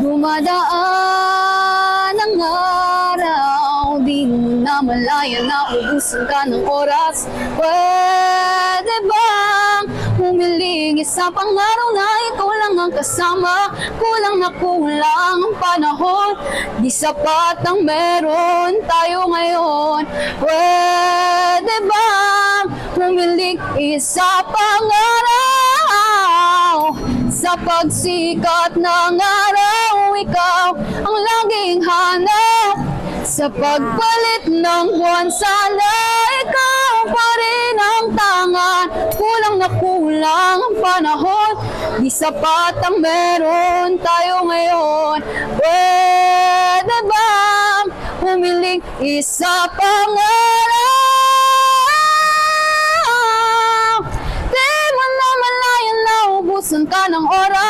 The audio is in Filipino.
Dumadaan ang araw, di mo na malaya na ubusan ka ng oras. Pwede bang humiling isa pang araw na ikaw lang ang kasama? Kulang na kulang ang panahon, di sapat ang meron tayo ngayon. Pwede bang humiling isa pang araw? Sa pagsikat ng araw, ikaw ang laging hanap. Sa pagpalit ng buwan, sana ikaw pa rin ang tangan. Kulang na kulang ang panahon, di sapat ang meron tayo ngayon. Pwede bang humiling isa pang araw? Di mo na malaya na ubusan ka ng oras.